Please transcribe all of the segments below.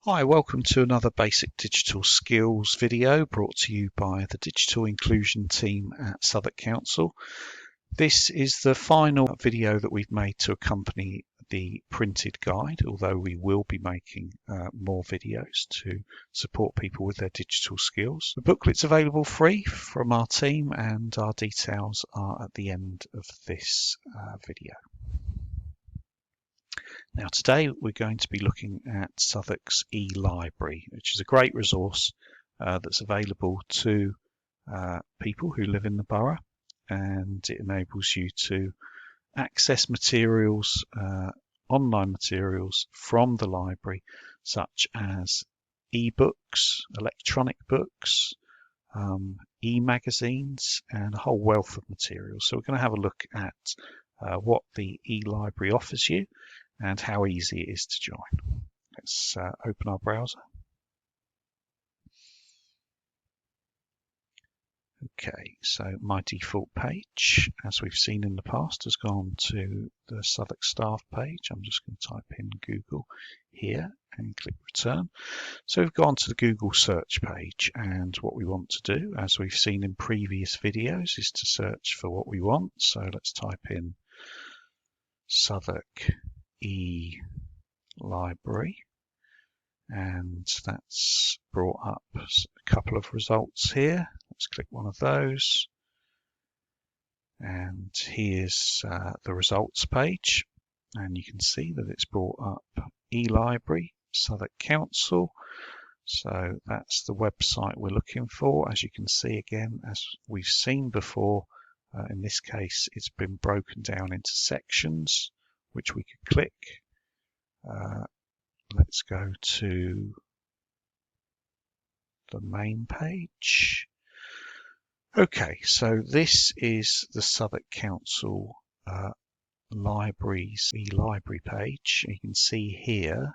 Hi, welcome to another Basic Digital Skills video brought to you by the Digital Inclusion team at Southwark Council. This is the final video that we've made to accompany the printed guide, although we will be making more videos to support people with their digital skills. The booklet's available free from our team and our details are at the end of this video. Now today we're going to be looking at Southwark's e-library, which is a great resource that's available to people who live in the borough, and it enables you to access materials, online materials from the library, such as e-books, electronic books, e-magazines, and a whole wealth of materials. So we're going to have a look at what the e-library offers you and how easy it is to join. Let's open our browser. Okay, so my default page, as we've seen in the past, has gone to the Southwark staff page. I'm just going to type in Google here and click return. So we've gone to the Google search page, and what we want to do, as we've seen in previous videos, is to search for what we want. So let's type in Southwark e-library, and that's brought up a couple of results here. Let's click one of those, and here's the results page, and you can see that it's brought up e-library, Southwark Council. So that's the website we're looking for. As you can see, again, as we've seen before, in this case it's been broken down into sections which we could click. Let's go to the main page. Okay, so this is the Southwark Council Libraries e-library page. You can see here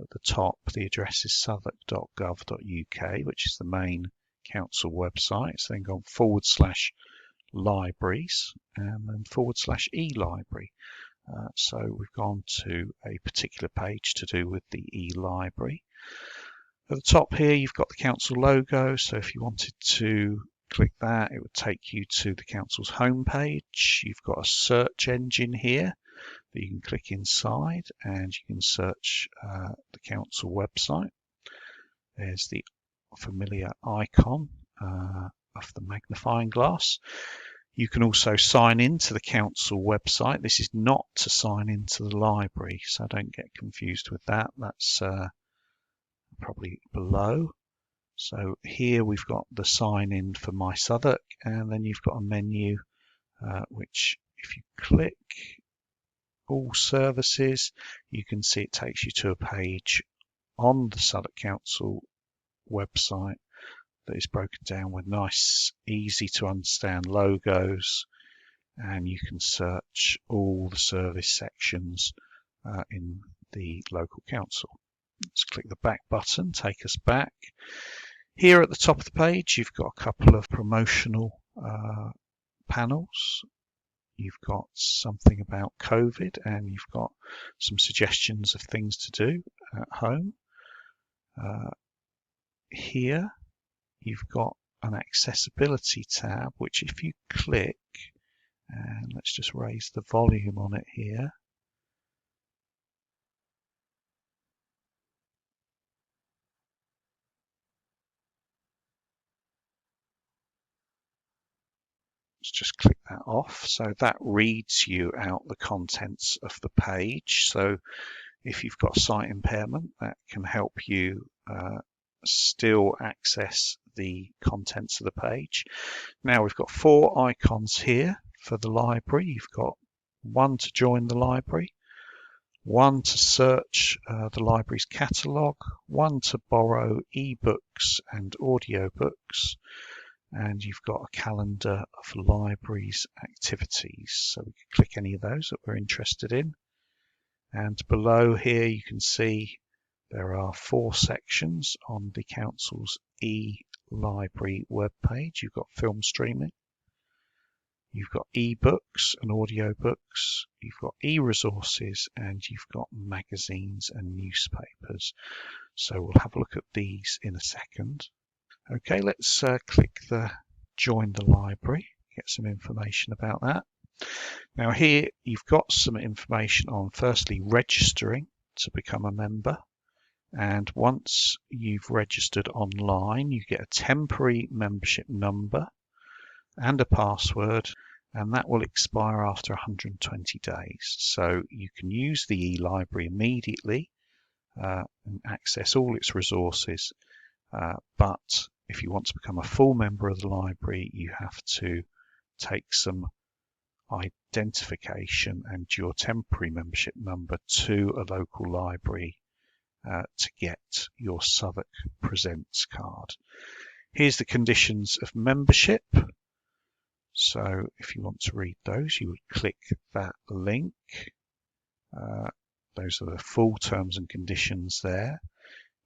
at the top the address is southwark.gov.uk, which is the main council website. It's then gone /libraries and then /e-library. So we've gone to a particular page to do with the e-library. At the top here you've got the council logo, so if you wanted to click that it would take you to the council's home page. You've got a search engine here that you can click inside and you can search the council website. There's the familiar icon of the magnifying glass. You can also sign into the council website. This is not to sign into the library, so don't get confused with that. That's probably below. So here we've got the sign in for My Southwark, and then you've got a menu which, if you click all services, you can see it takes you to a page on the Southwark Council website that is broken down with nice, easy to understand logos, and you can search all the service sections in the local council. Let's click the back button, take us back. Here at the top of the page you've got a couple of promotional panels. You've got something about COVID, and you've got some suggestions of things to do at home. Here you've got an accessibility tab, which if you click, and let's just raise the volume on it here. Let's just click that off. So that reads you out the contents of the page. So if you've got sight impairment, that can help you still access the contents of the page. Now we've got 4 icons here for the library. You've got one to join the library, one to search the library's catalogue, one to borrow ebooks and audiobooks, and you've got a calendar of libraries activities. So we can click any of those that we're interested in. And below here you can see there are 4 sections on the council's e-library webpage. You've got film streaming, You've got e-books and audio books, you've got e-resources, and you've got magazines and newspapers. So we'll have a look at these in a second. Okay, let's click the Join the Library, get some information about that. Now here you've got some information on firstly registering to become a member, and once you've registered online you get a temporary membership number and a password, and that will expire after 120 days. So you can use the e-library immediately and access all its resources, but if you want to become a full member of the library you have to take some identification and your temporary membership number to a local library to get your Southwark Presents card. Here's the conditions of membership. So if you want to read those, you would click that link. Those are the full terms and conditions there.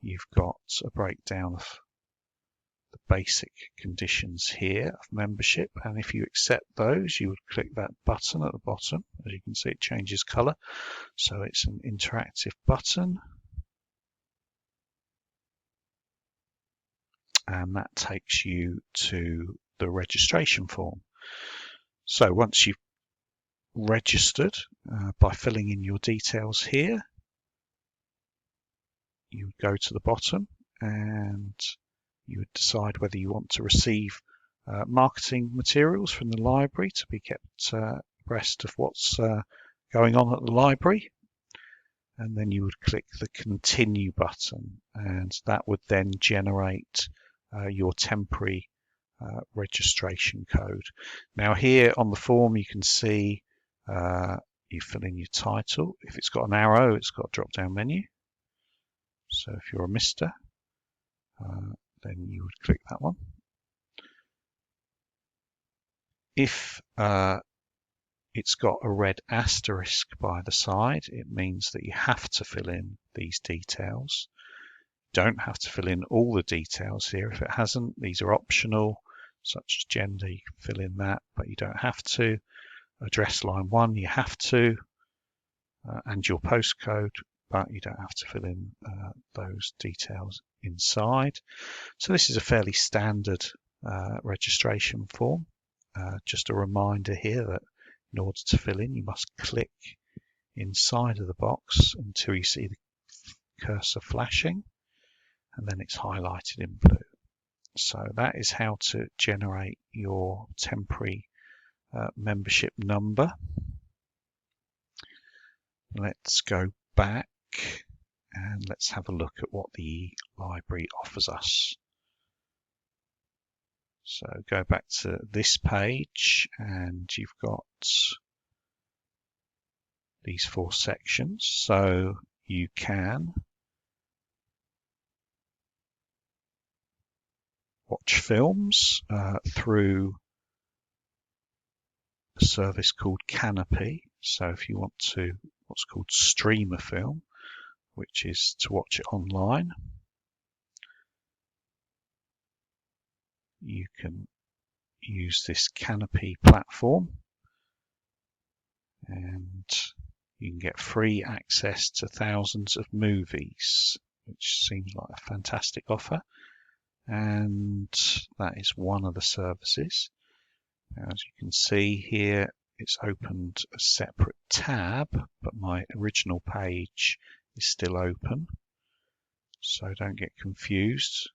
You've got a breakdown of the basic conditions here of membership, and if you accept those you would click that button at the bottom. As you can see, it changes color, so it's an interactive button, and that takes you to the registration form. So once you've registered by filling in your details here, you would go to the bottom and you would decide whether you want to receive marketing materials from the library to be kept abreast of what's going on at the library, and then you would click the continue button, and that would then generate your temporary registration code. Now here on the form you can see you fill in your title. If it's got an arrow it's got a drop down menu, so if you're a Mr. Then you would click that one. If it's got a red asterisk by the side, it means that you have to fill in these details. You don't have to fill in all the details here. If it hasn't, these are optional, such as gender, you can fill in that, but you don't have to. Address line 1, you have to, and your postcode, but you don't have to fill in those details inside. So this is a fairly standard registration form. Just a reminder here that in order to fill in you must click inside of the box until you see the cursor flashing, and then it's highlighted in blue. So that is how to generate your temporary membership number. Let's go back and let's have a look at what the library offers us. So go back to this page and you've got these 4 sections. So you can watch films through a service called Canopy. So if you want to what's called stream a film, which is to watch it online, you can use this Canopy platform and you can get free access to thousands of movies, which seems like a fantastic offer, and that is one of the services. Now, as you can see here, it's opened a separate tab, but my original page is still open, so don't get confused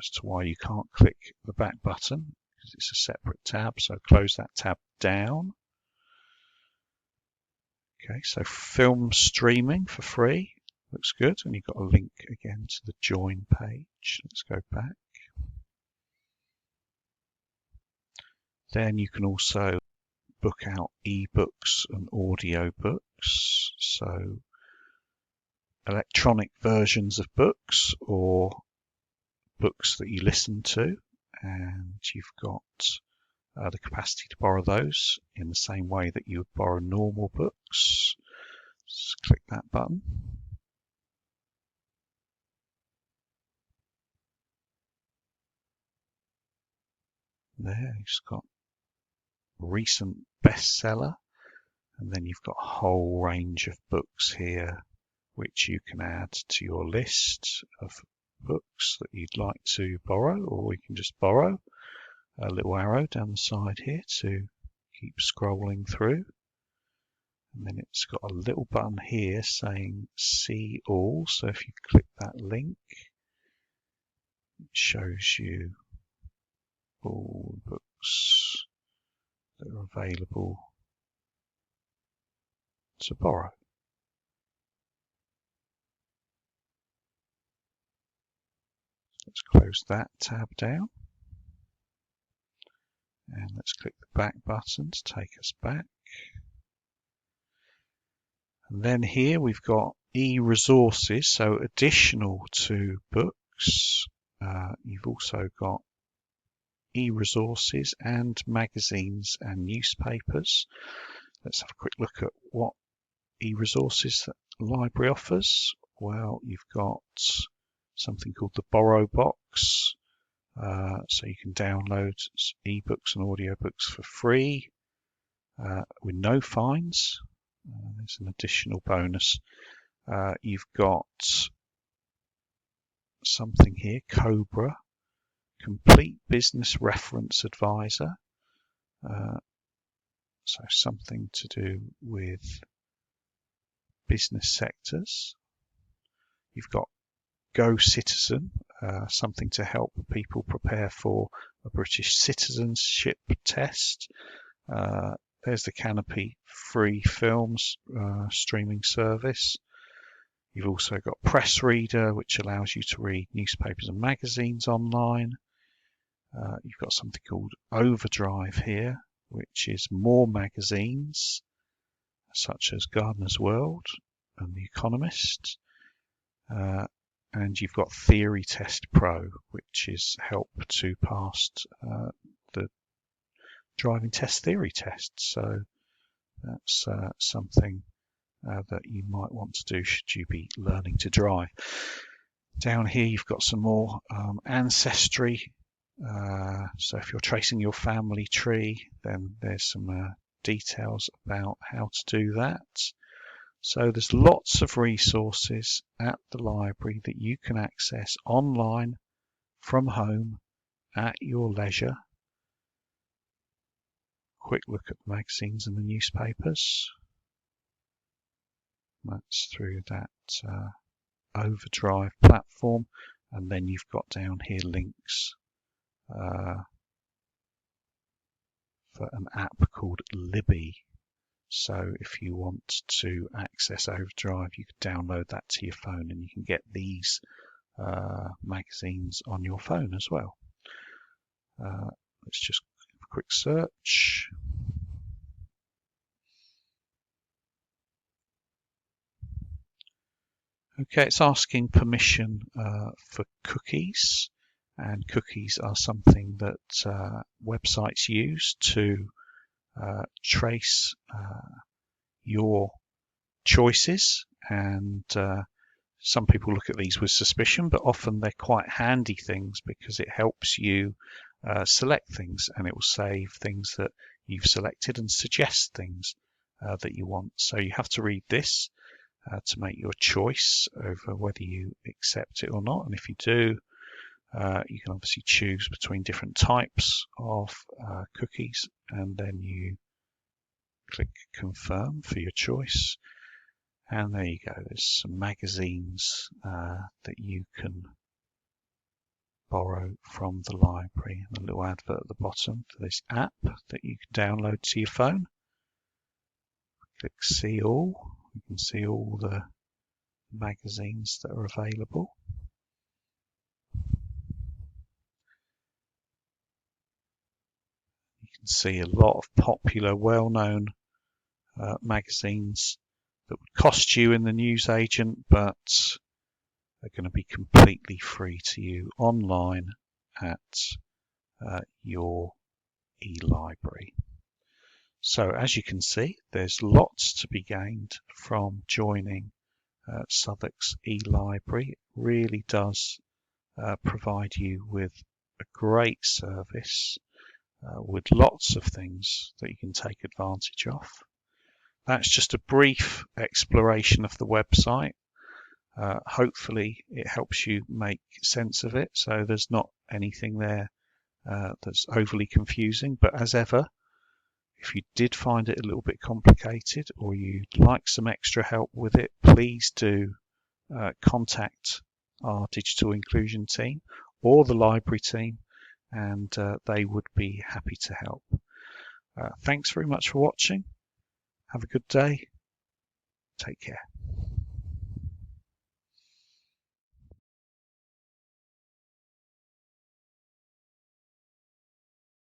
as to why you can't click the back button, because it's a separate tab. So close that tab down. Okay, so film streaming for free looks good, and you've got a link again to the join page. Let's go back. Then you can also book out ebooks and audio books, so electronic versions of books or books that you listen to, and you've got the capacity to borrow those in the same way that you would borrow normal books. Just click that button. There, you've got recent bestseller, and then you've got a whole range of books here which you can add to your list of books that you'd like to borrow, or you can just borrow. A little arrow down the side here to keep scrolling through, and then it's got a little button here saying see all, so if you click that link it shows you all the books that are available to borrow. Let's close that tab down, and let's click the back button to take us back. And then here we've got e-resources, so additional to books, you've also got e-resources and magazines and newspapers. Let's have a quick look at what e-resources the library offers. Well, you've got something called the Borrow Box, so you can download ebooks and audiobooks for free with no fines. There's an additional bonus. You've got something here, Cobra, Complete Business Reference Advisor. So something to do with business sectors. You've got Go Citizen, something to help people prepare for a British citizenship test. There's the Canopy free films streaming service. You've also got Press Reader, which allows you to read newspapers and magazines online. You've got something called Overdrive here, which is more magazines, such as Gardener's World and The Economist. And you've got Theory Test Pro, which is help to pass the driving test theory test. So that's something that you might want to do should you be learning to drive. Down here you've got some more ancestry. So if you're tracing your family tree, then there's some details about how to do that. So there's lots of resources at the library that you can access online from home at your leisure. Quick look at the magazines and the newspapers. That's through that Overdrive platform, and then you've got down here links for an app called Libby. So if you want to access Overdrive, you can download that to your phone, and you can get these magazines on your phone as well. Let's just have a quick search. Okay, it's asking permission for cookies, and cookies are something that websites use to trace your choices, and some people look at these with suspicion, but often they're quite handy things because it helps you select things, and it will save things that you've selected and suggest things that you want. So you have to read this to make your choice over whether you accept it or not, and if you do, you can obviously choose between different types of cookies, and then you click confirm for your choice, and there you go. There's some magazines that you can borrow from the library, and a little advert at the bottom for this app that you can download to your phone. Click see all. You can see all the magazines that are available. You can see a lot of popular, well-known magazines that would cost you in the newsagent, but are going to be completely free to you online at your e-library. So as you can see, there's lots to be gained from joining Southwark's e-library. It really does provide you with a great service. with lots of things that you can take advantage of. That's just a brief exploration of the website. Hopefully it helps you make sense of it, so there's not anything there that's overly confusing. But as ever, if you did find it a little bit complicated or you'd like some extra help with it, please do contact our digital inclusion team or the library team, and they would be happy to help. Thanks very much for watching. Have a good day. Take care.